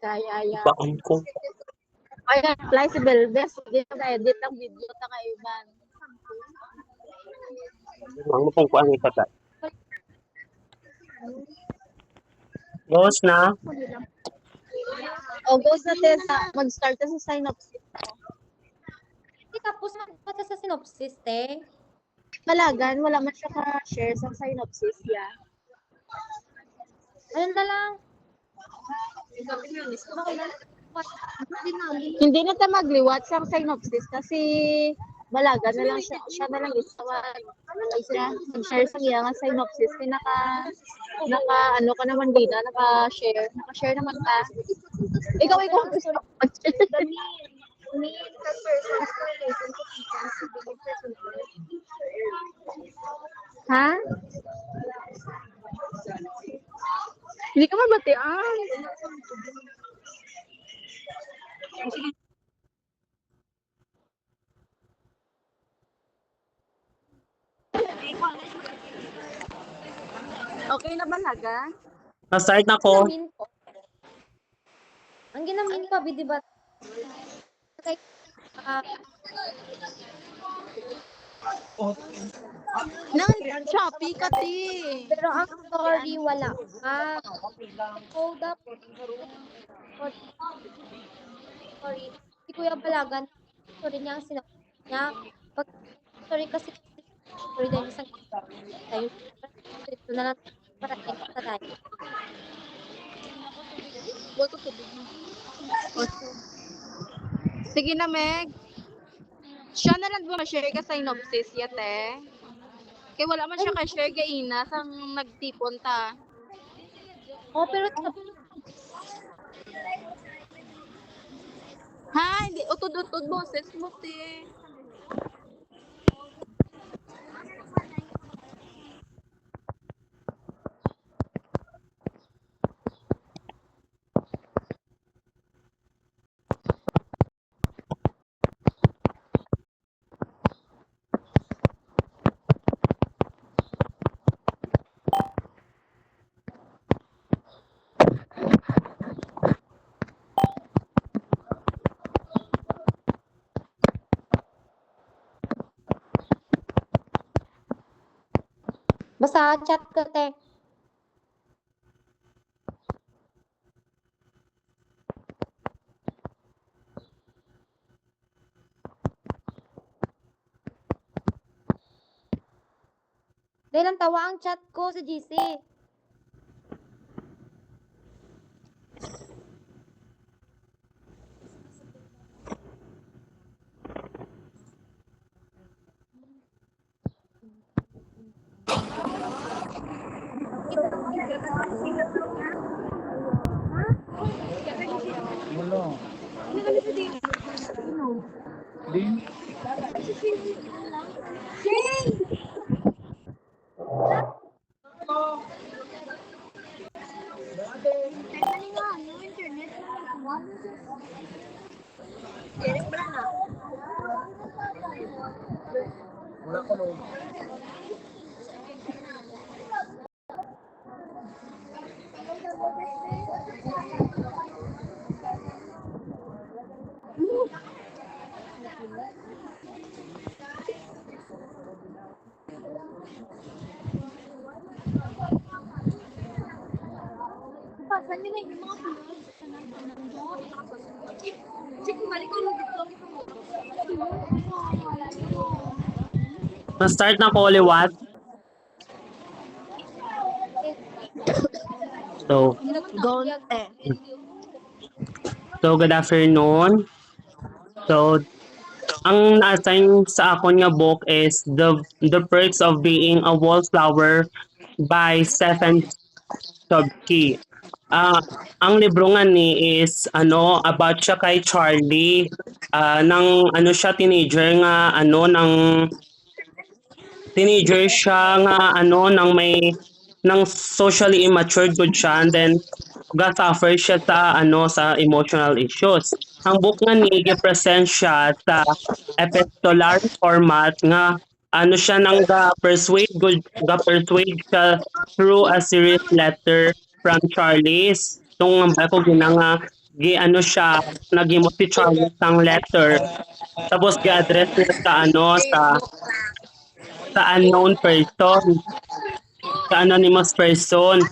kaya yan. Baon ko. Kaya flexible best din edit ang video ta kaiban. Ang pong ko ang itata. Ghost na. August na sa mag-start sa synopsis. Hindi tapos makita sa synopsis, te. Malagan, wala man siya ka-share sa synopsis ya. Ayun na lang. Hindi na ta magliwat sa synopsis kasi malaga na lang siya na lang mag-share sa iya nga synopsis naka ano ka naman dito naka-share naman ka. Ikaw gusto mo ha? Hindi ka mabatian. Okay na ba laga? Na-start na ko. Ang ginamin pa, di ba? Nang Shopee ka ti. Pero ang story wala pa. Hold up. Sorry. Si Kuya Balagan, sorry niya ang sinabi niya. Pag, sorry kasi, sorry dahil isang tayo. Ito na lang para extra tayo. Sige na, Meg. Siya na lang ba share ka synopsis yate? Kaya wala man siya ka-share gaina sa nagtipon ta. Oh, pero Ha, hindi utod-utod boses mo te. basta chat ko, te. Dahil ang tawa ang chat ko sa GC. Wala. Din? Wala ko no. Na-start na ko liwat. So, good afternoon. So, ang na-assign sa akon nga book is The Perks of Being a Wallflower by Stephen Chbosky. Ang libro nga ni is about siya kay Charlie. Nang siya teenager nga teenager siya nga nang may nang socially immature good siya and then ga-suffer siya sa sa emotional issues. Ang book nga ni gi-present siya sa epistolar format nga siya nang ga-persuade siya through a series letter from Charlie. tong hambal ko gina nga gi ano siya naghimo si Charlie sang letter tapos gi-address niya sa ano sa unknown person, sa anonymous person.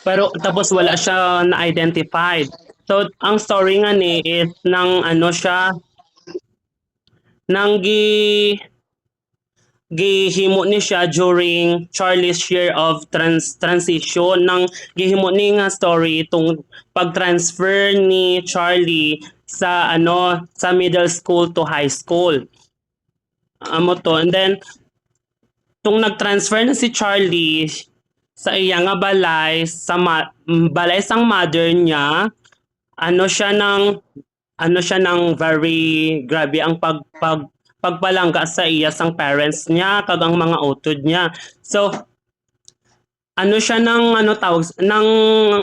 Pero tapos wala siya na-identified. So ang story nga ni is nang ano siya nang gihimo ni siya during Charlie's year of transition nang gihimo ni nga story itong pag-transfer ni Charlie sa ano sa middle school to high school. Amo to and then tung nag-transfer na si Charlie sa iya nga balay balay sang mother niya ano siya ng very grabe ang pagpalangga sa iya sang parents niya kag ang mga utod niya. So ano siya ng ano tawag ng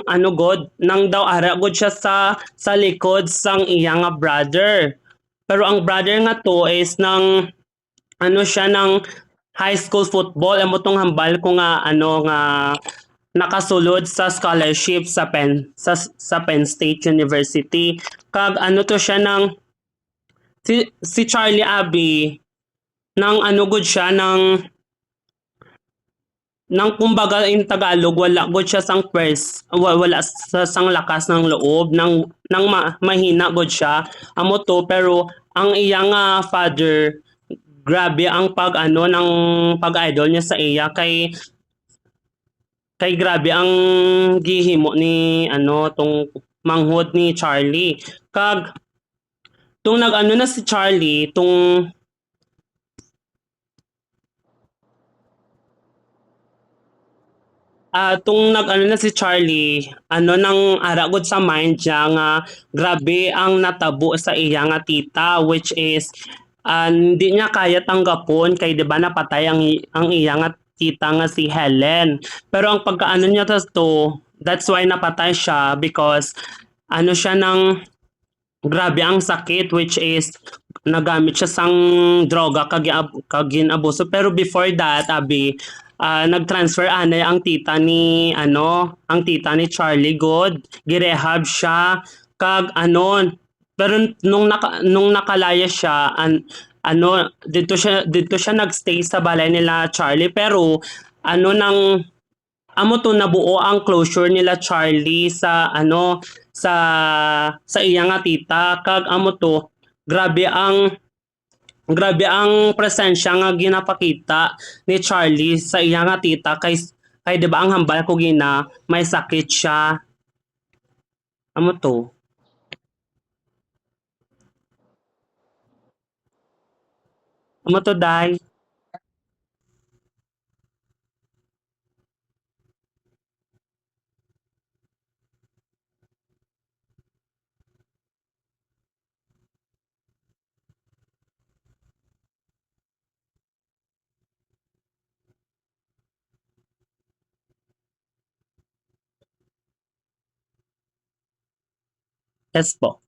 ano god nang daw ara god siya sa likod sang iya nga brother. Pero ang brother nga to is ng ano siya ng high school football amo tong hambal ko nga ano nga nakasulod sa scholarship sa Penn State University. Kag ano to siya ng si Charlie Abbey nang ano gud siya nang kumbaga in Tagalog wala gud siya sang wala sa sang lakas ng loob nang mahina gud siya amo to pero ang iya nga father grabe ang pag ano ng pag-idol niya sa iya kay grabe ang gihimo ni ano tong manghod ni Charlie kag tung nag-ano na si Charlie tung nag-ano na si Charlie ano nang ara gud sa mind niya nga grabe ang natabo sa iya nga tita which is hindi niya kaya tanggapon kay 'di ba napatay ang iya nga tita nga si Helen. Pero ang pagkaano niya to that's why napatay siya because ano siya ng grabe ang sakit which is nagamit siya sang droga kag ginabuso pero before that abi nag-transfer anay ang tita ni ano ang tita ni Charlie God girehab siya kag ano pero nung nakalaya siya ano dito siya nagstay sa balay nila Charlie pero ano nang amo to nabuo ang closure nila Charlie sa ano sa iya nga tita kag amo to grabe ang presensya nga ginapakita ni Charlie sa iya nga tita kay 'di ba ang hambal ko gina may sakit siya amo to dai yes po.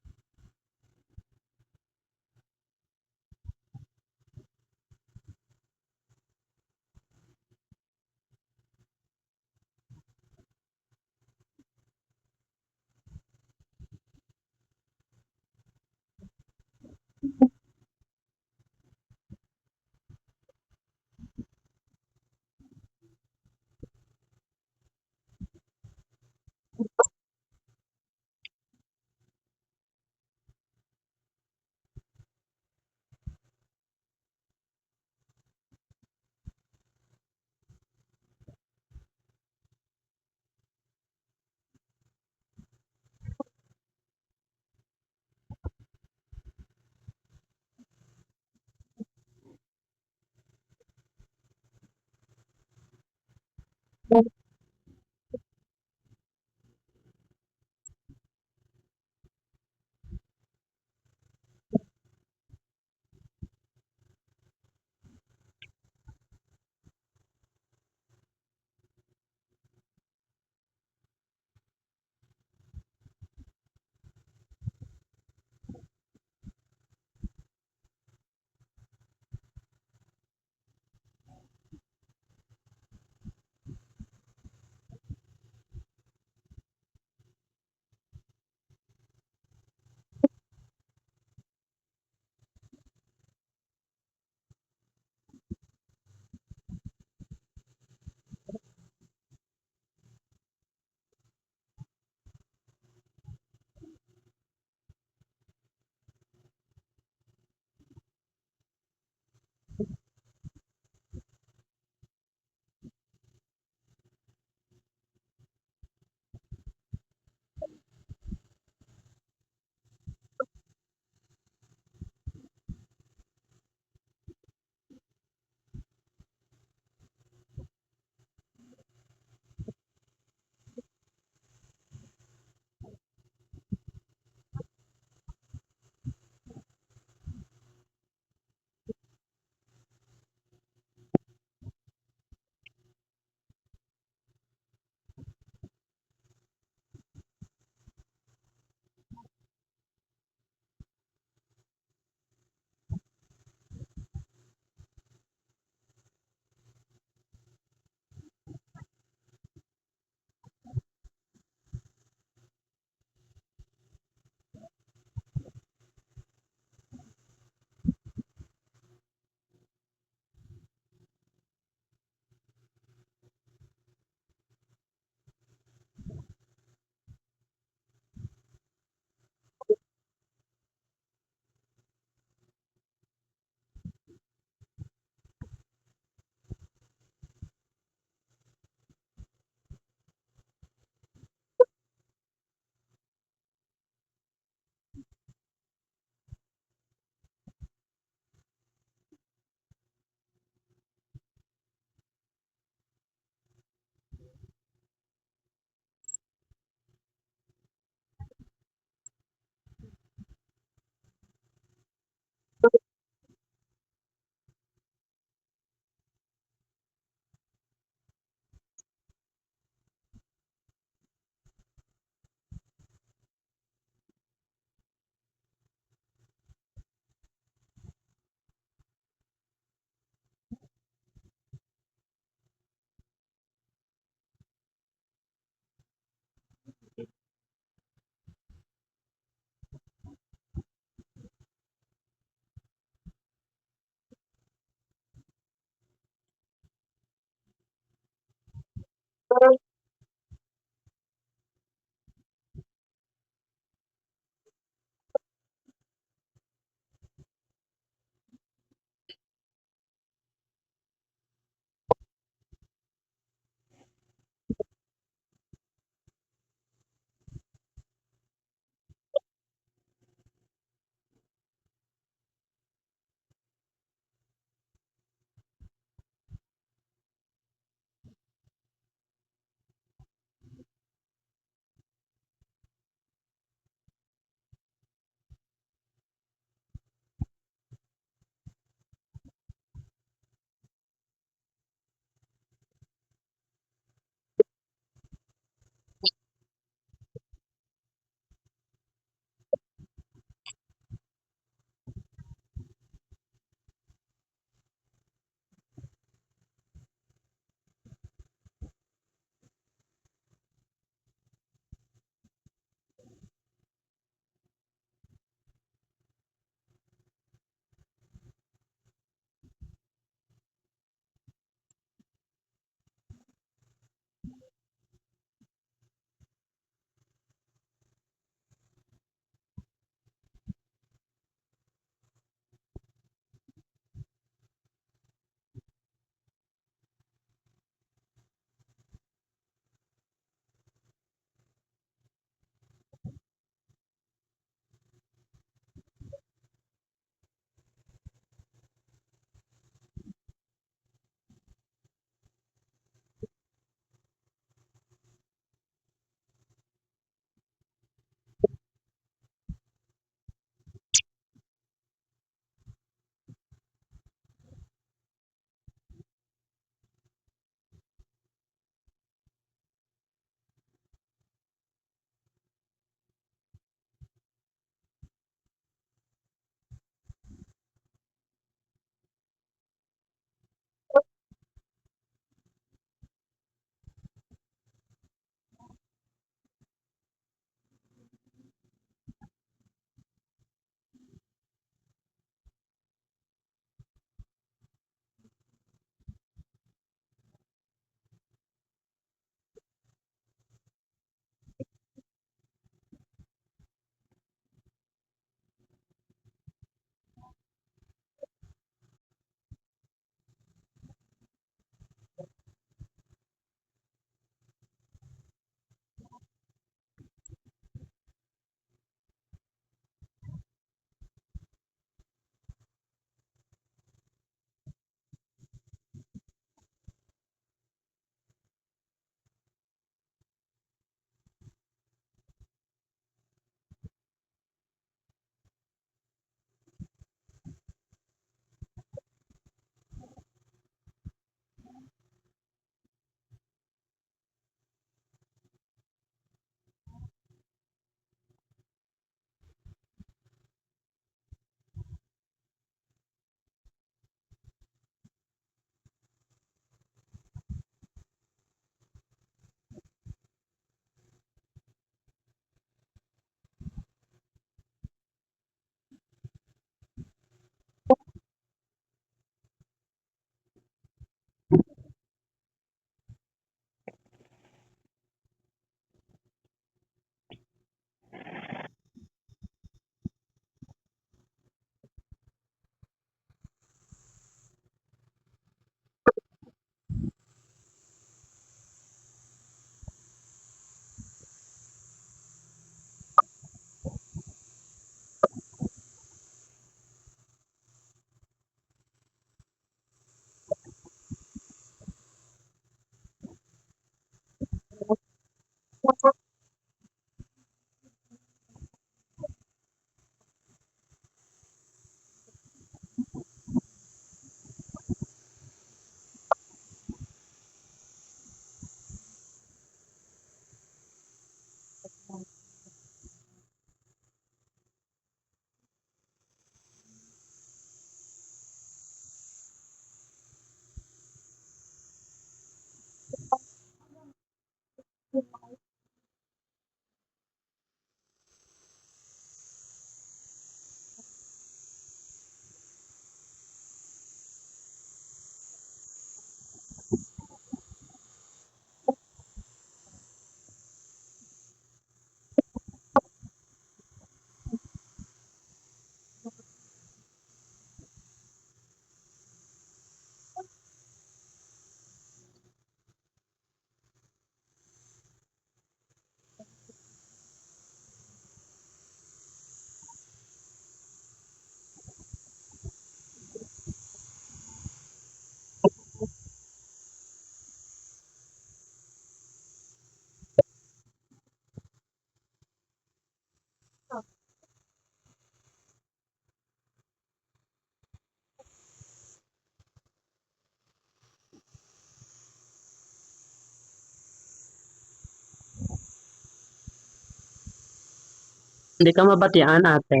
Hindi ka mabatian, ate.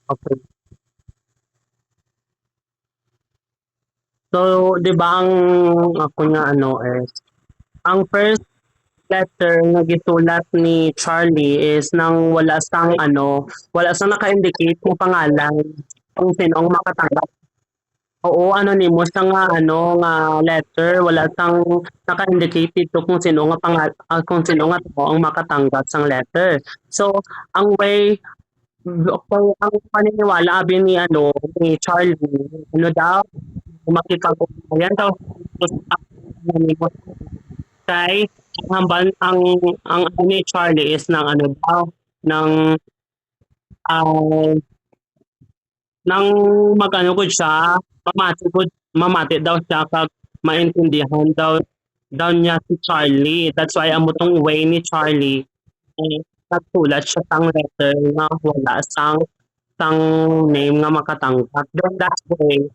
Okay. So, 'di ba ang ako nga ano is ang first letter nga gisulat ni Charlie is nang wala sang naka-indicate ng pangalan kung sino ang makatanggap. Oo, anonymous na nga nga letter, wala sang naka-indicate dito kung sino nga kung sino nga tao ang makatanggap sang letter. So, ang way kung ang paniniwala abi ni Charlie, ano daw, makipag-ugnayan daw anonymous kay ang ano ni Charlie is ng ano daw, ng ah, ng mag-ano gud siya, mamati daw siya kag maintindihan daw niya si Charlie. That's why amo tong way ni Charlie nagsulat siya sang letter nga wala sang name nga makatanggap. Then that way,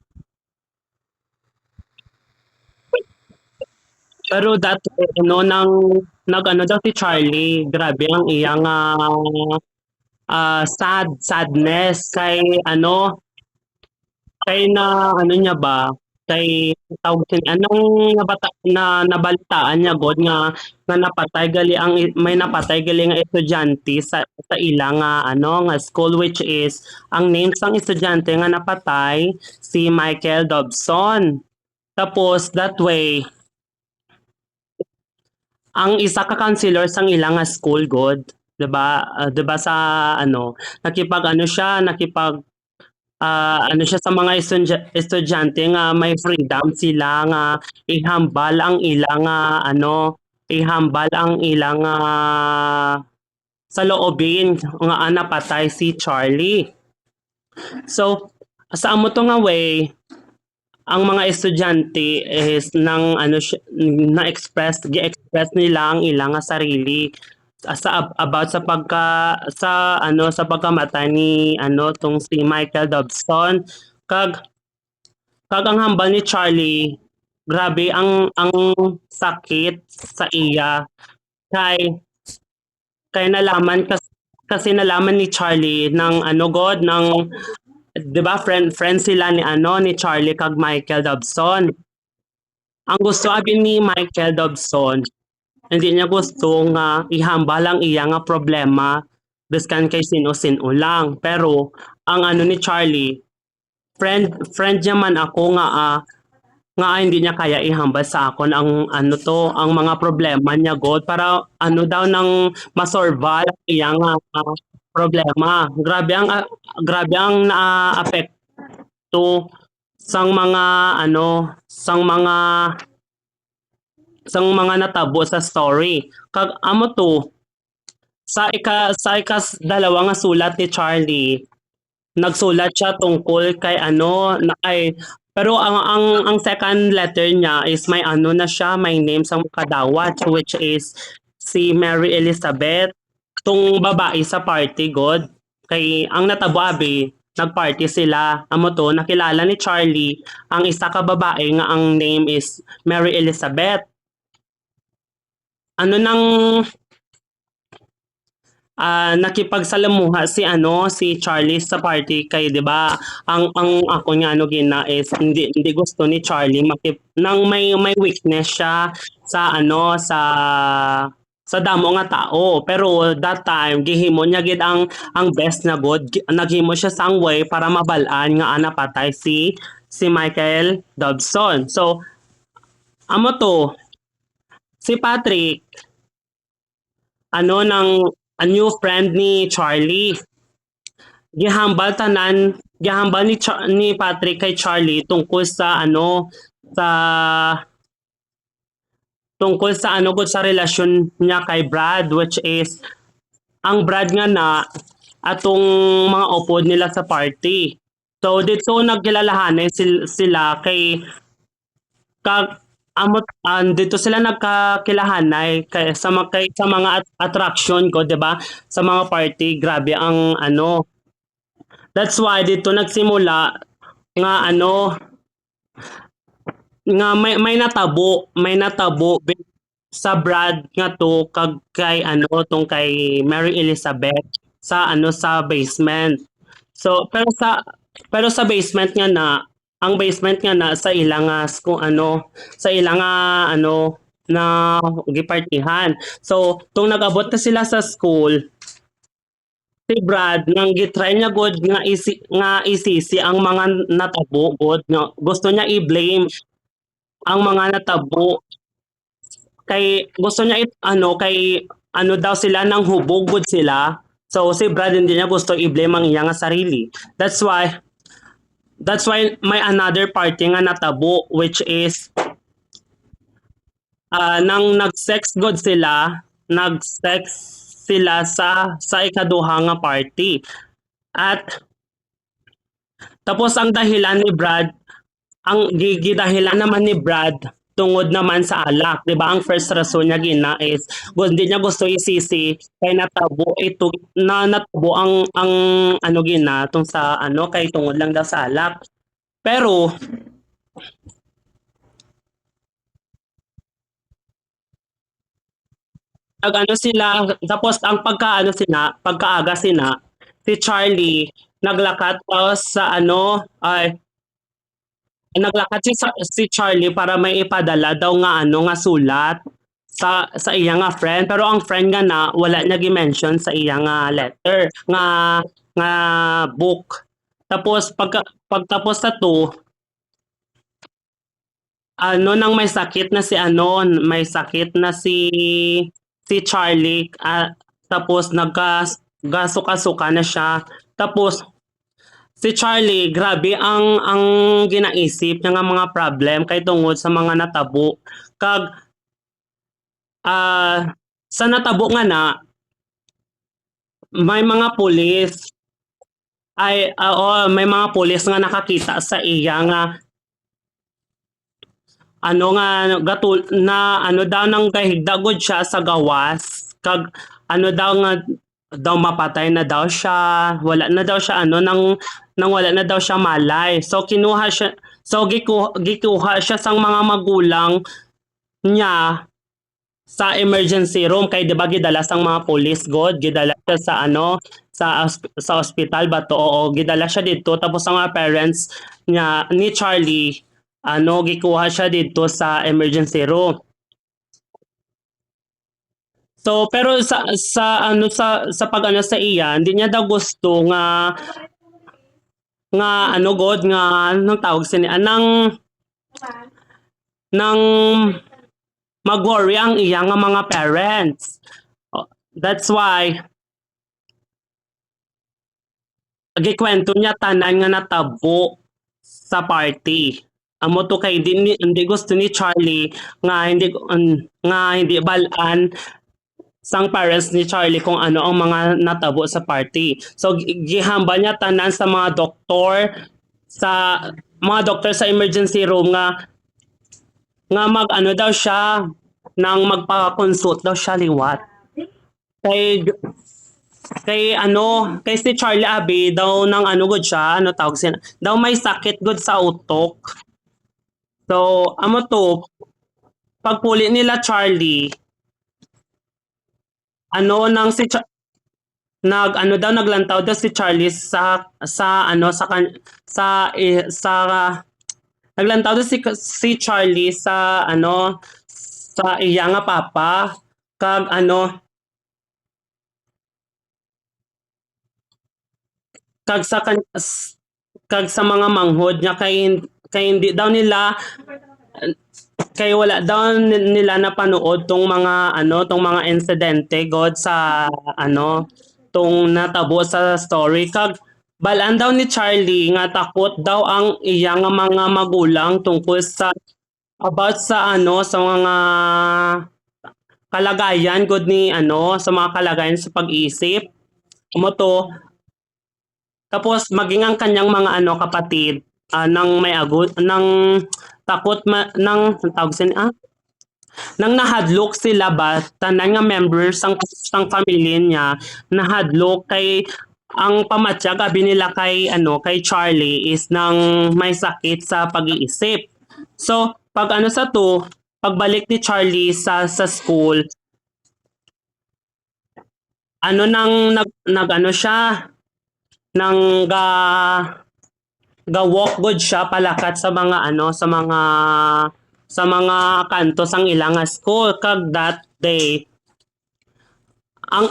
pero that way, nag-ano daw si Charlie, grabe ang iyang sadness kay na ano niya ba, kay tawag kini anong nabalitaan niya god nga napatay gali may napatay gali nga estudyante sa ila nga school, which is ang name sang estudyante nga napatay si Michael Dobson. Tapos that way ang isa ka counselor sang ila nga school god, 'di ba? 'Di ba sa ano nakipag-ano siya, ano siya sa mga estudyante nga may freedom sila nga ihambal ang ilang ihambal ang ilang saloobin nga napatay si Charlie. So sa amo to nga way, ang mga estudyante is nang gi-express nila ang ilang nga sarili about sa pagkamatay ni tong si Michael Dobson. kag kag ang hambal ni Charlie, grabe ang sakit sa iya kay kasi nalaman ni Charlie ng god ng 'di ba friend sila ni Charlie kag Michael Dobson. Ang gusto abi ni Michael Dobson, hindi niya gusto nga ihambal ang iya nga problema biskan kay sino-sino lang. Pero ang ni Charlie, friend niya man ako hindi niya kaya ihambal sa akon ang mga problema niya god para daw nang masolve ang iya nga problema. Grabe ang naaapekto sang mga sang mga natabo sa story. Kag amo to sa ikas dalawa nga sulat ni Charlie, nagsulat siya tungkol kay pero ang second letter niya is may name sang kadawat, which is si Mary Elizabeth, tong babae sa party god. Kay ang natabo abi, nagparty sila. Amo to nakilala ni Charlie ang isa ka babae nga ang name is Mary Elizabeth. Ano nang nakipagsalamuha si Charlie sa party kay 'di ba ang ako nga gina is hindi gusto ni Charlie nang may weakness siya sa sa damo nga tao. Pero that time gihimo niya gid ang best na god. Naghimo siya sang way para mabalaan nga napatay si Michael Dobson. So amo to si Patrick ng a new friend ni Charlie. Gihambal ni Patrick kay Charlie sa tungkol sa gud sa relasyon niya kay Brad, which is ang Brad nga na atong mga upod nila sa party. So dito nagkilalahanan sila kay dito sila nagkakilahanay sa mga attraction ko, 'di ba? Sa mga party, grabe ang That's why dito nagsimula nga nga may natabo sa Brad nga to kay tong kay Mary Elizabeth sa basement. So pero sa basement nga na ang basement nga na sa ilang sa ilang na gipartihan. So tung nag-abot na sila sa school, si Brad nang gitry niya god nga isisi ang mga natabo god nga gusto niya i-blame ang mga natabo kay gusto niya kay daw sila nang hubog god sila. So si Brad hindi niya gusto i-blame ang iya nga sarili. That's why may another party nga natabo, which is nang nag-sex sila sa ikaduha nga party. At tapos ang dahilan ni Brad, ang gidahilan naman ni Brad tungod naman sa alak, 'di ba? Ang first rason niya gina is hindi niya gusto isisi kay natabo natabo ang gina tong sa kay tungod lang daw sa alak. Pero sila tapos ang pagkaaga sila si Charlie naglakat sa naglakad si Charlie para may ipadala daw nga sulat sa iya nga friend, pero ang friend nga na wala niya gi-mention sa iya nga letter nga book. Tapos pagtapos sa to nang may sakit na si Charlie, tapos gasuka-suka na siya. Tapos si Charlie, grabe ang ginaisip niya nga mga problem kay tungod sa mga natabo. Sa natabo nga na, may mga pulis may mga pulis nga nakakita sa iya nga daw nang kahigda gud siya sa gawas daw mapatay na daw siya, wala na daw siya nang wala na daw siya malay. So gikuha siya sang mga magulang niya sa emergency room kay 'di ba gidala sang mga police gidala siya sa ospital ba to, oo, gidala siya dito. Tapos ang mga parents niya ni Charlie gikuha siya dito sa emergency room. So pero sa pag sa iya, hindi niya daw gusto nga anong tawag nang mag-worry ang iya nga mga parents. That's why gikwento niya tanan nga natabo sa party. Amo to kay hindi gusto ni Charlie nga hindi balaan sang parents ni Charlie kung ano ang mga natabo sa party. So gihamba niya tanan sa mga doktor sa emergency room nga daw siya nang magpa-consult daw siya liwat. Kay si Charlie Abi daw nang gud siya, tawag siya, daw may sakit gud sa utok. So amo to pagpuli nila Charlie naglantaw daw si Charlie naglantaw daw si Charlie sa iya nga papa kag ano kag sa kag sa mga manghod niya kay hindi daw nila kay wala daw nila napanood tong mga tong mga insidente god sa tong natabo sa story kag balaan daw ni Charlie nga takot daw ang iya nga mga magulang tungkol sa about sa sa mga kalagayan god ni sa mga kalagayan sa pag-iisip mo to. Tapos maging ang kanyang mga kapatid nang may agot nang takot nang tawag nang nahadlok sila ba tanan nga members sang pamilya niya nahadlok kay ang pamatya gabi nila kay kay Charlie is nang may sakit sa pag-iisip. So pag sa to pagbalik ni Charlie sa school nang siya nang ga-walk good siya palakat sa mga sa mga kanto sang ilang school kag that day ang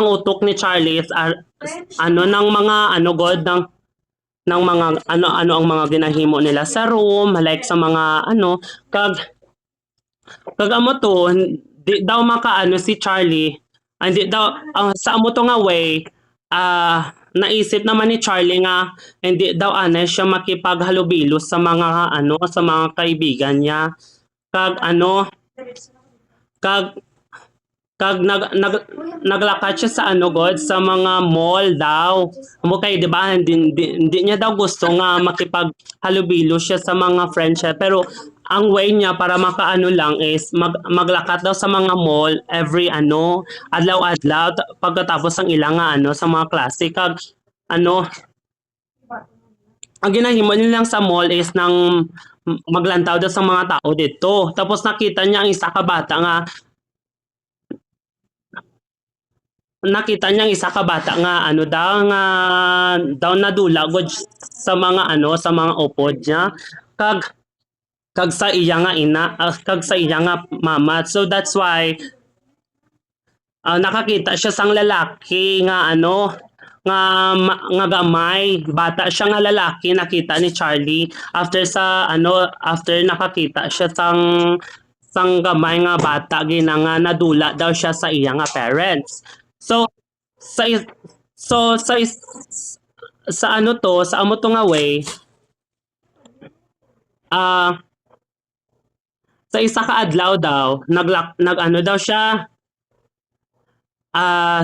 utok ni Charlie is ng mga god ng mga ang mga ginahimo nila sa room like sa mga kag amo to di daw makaano si Charlie hindi daw sa amo to nga way naisip naman ni Charlie nga hindi daw siya makipaghalubilo sa mga sa mga kaibigan niya kag kag naglakad siya sa god sa mga mall daw mo kay di ba hindi niya daw gusto nga makipaghalubilo siya sa mga friends siya pero ang way niya para makaano lang is maglakat daw sa mga mall every adlaw-adlaw pagkatapos ang ilang sa mga klase kag ang ginahimo nilang sa mall is nang maglantaw daw sa mga tao dito tapos nakita niya ang isa ka bata nga daw nadula gud sa mga sa mga upod niya kag sa iya nga kag sa iya nga mama so that's why nakakita siya sang lalaki nga nga gamay bata siya nga lalaki nakita ni Charlie after nakakita siya sang gamay nga bata nga nadula daw siya sa iya nga parents so sa sa amo to nga way sa isa ka adlaw daw daw siya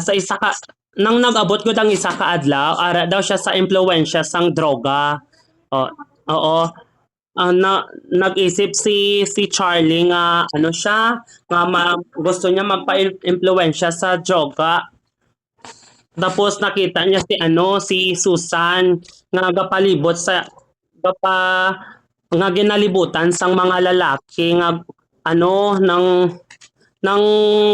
sa isa ka nang nag-abot gud ang isa ka adlaw ara daw siya sa impluwensya sang droga oo nag-isip si Charlie nga siya nga gusto niya magpa-impluwensya sa droga tapos nakita niya si Susan nga gapalibot sa nga ginalibutan sang mga lalaki nga nang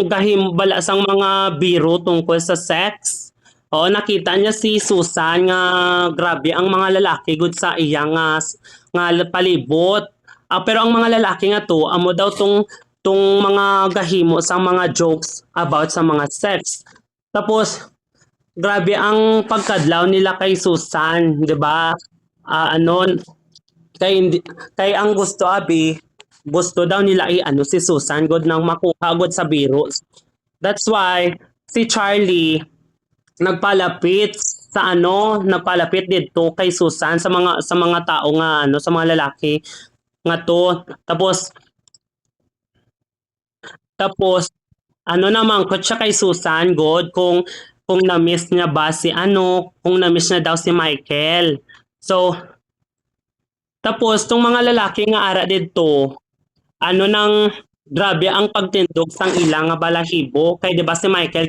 gahimbala sang mga biro tungkol sa sex. Oo, nakita niya si Susan nga grabe ang mga lalaki gud sa iya nga palibot. Pero ang mga lalaki nga to amo daw tong mga gahimo sang mga jokes about sa mga sex. Tapos grabe ang pagkadlaw nila kay Susan, 'di ba? Kay ang gusto daw nila si Susan god nang makuha god sa biro. That's why si Charlie nagpalapit dito kay Susan sa mga tao nga sa mga lalaki nga to tapos naman ko siya kay Susan god kung na-miss niya ba kung na-miss niya daw si Michael. So tapos tong mga lalaki nga ara dito nang grabe ang pagtindog sang ilang nga balahibo kay di ba si Michael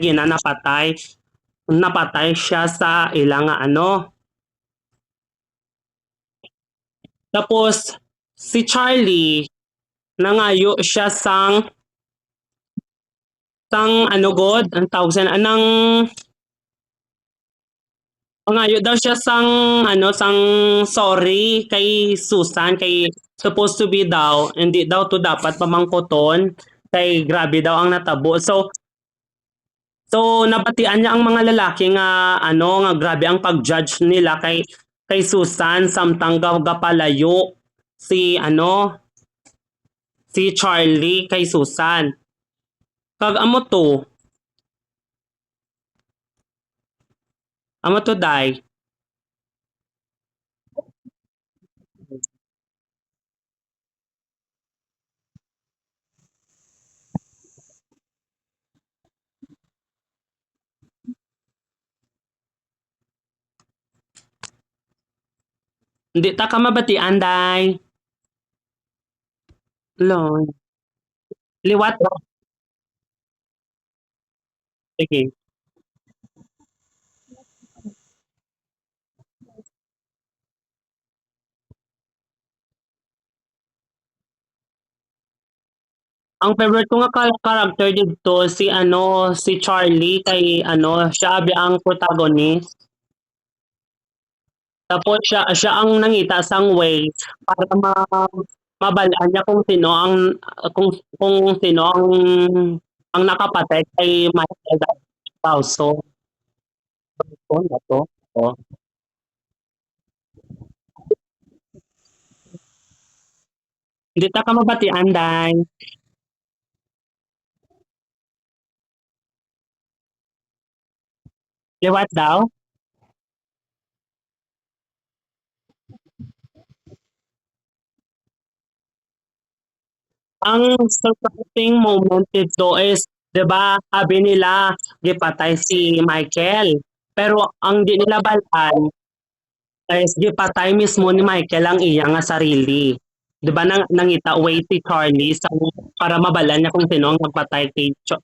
napatay siya sa ilang nga tapos si Charlie nangayo siya sang god ang tawag sa nangayo daw siya sang sorry kay Susan kay supposed to be daw hindi daw to dapat pamangkoton Kay grabe daw ang natabo. So nabatian niya ang mga lalaki nga ano nga grabe ang pag-judge nila kay Susan samtang gapalayo si Charlie kay Susan. Kag amo to day. Hindi ta ka mabatian day. Lord. Liwat. Sige. Ang favorite ko nga character dito si Charlie kay siya abi ang protagonist. Tapos siya ang nangita sang way para mabalaan niya kung sino ang nakapatay kay Michael Dawson. Na to. Oh. Hindi ta ka mabatian day. Liwat daw. Ang surprising moment dito is, 'di ba, sabi nila gipatay si Michael. Pero ang di nila balaan is gipatay mismo ni Michael ang iya nga sarili. 'Di ba nangita away si Charlie para mabalaan niya kung sino ang nagpatay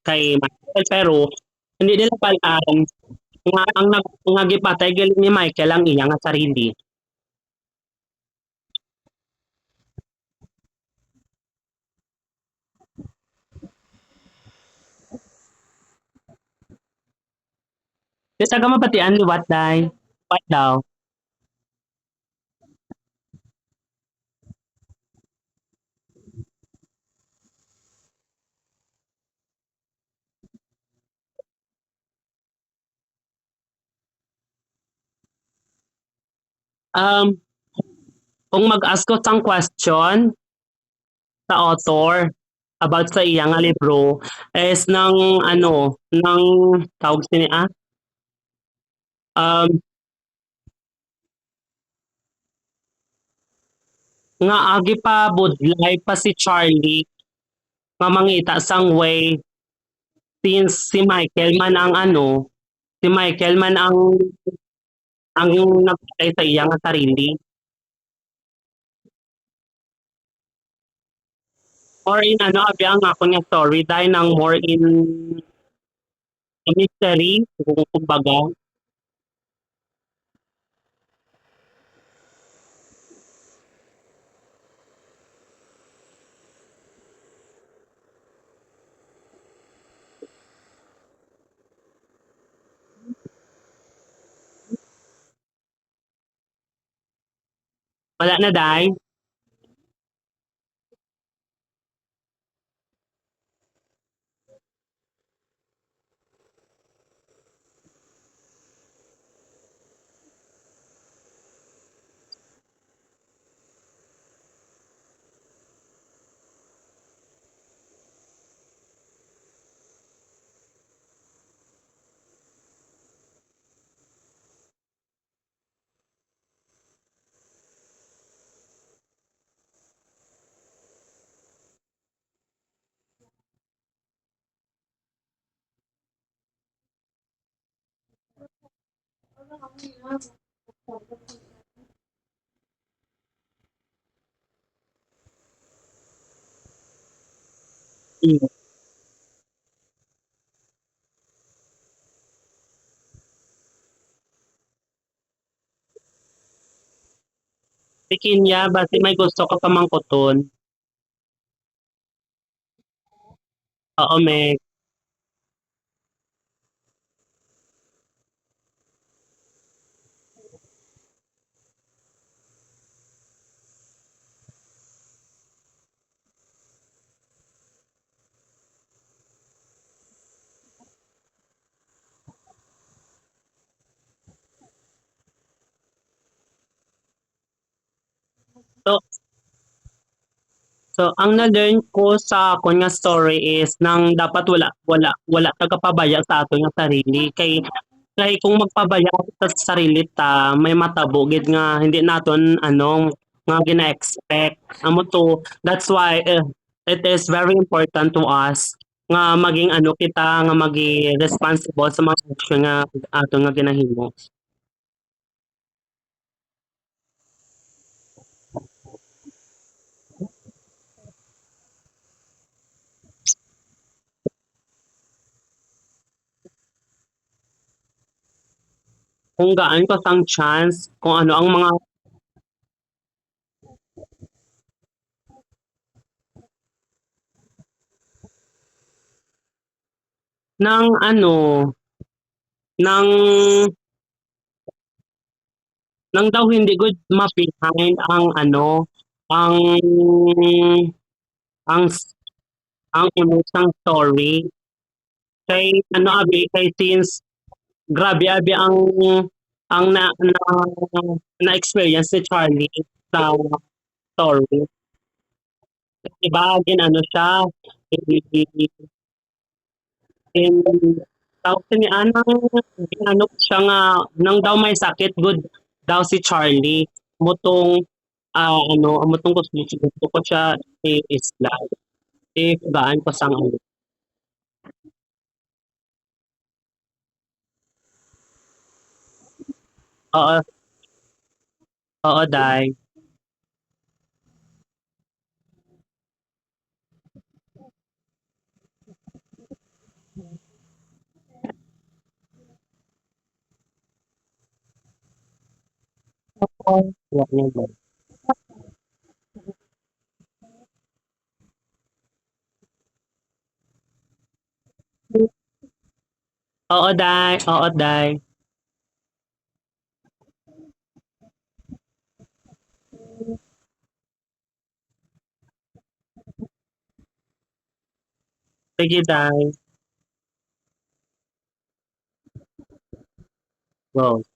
kay Michael. Pero hindi nila balaan nga gipatay gali ni Michael ang iya nga sarili. Di taga mapatian liwat day. What daw? Um, kung mag-ask ko sang question sa author about sa iya nga libro is ng tawag sini um, nga agi pa budlay pa si Charlie nga mangita sang way since si Michael man ang nagpatay sa iya nga sarili. Or in abi ang ako nga story dahil nang more in mystery kung kumbaga. Wala na day. Mm. Si Kinya, basi may gusto ka pa mangkuton. Oo, me. So, so ang na-learn ko sa akon nga story is nang dapat wala tagapabaya sa aton nga sarili kay kung magpabaya sa sarili ta may matabo gid nga hindi naton nga gina-expect amo to that's why it is very important to us nga maging kita nga maging responsible sa mga action nga aton nga ginahimo. Kung gaano ka sang chance kung ano ang mga ng ng nang daw hindi good ma-behind ang ang ang emosang story kay kay since grabe abi ang na-experience ni Charlie sa story. Iba gin siya in tawag ni siya nga nang daw may sakit good daw si Charlie mutong mutong gusto ko siya isla gaan ko sang oo oo dai Wala niya ba? Oo dai sige dai go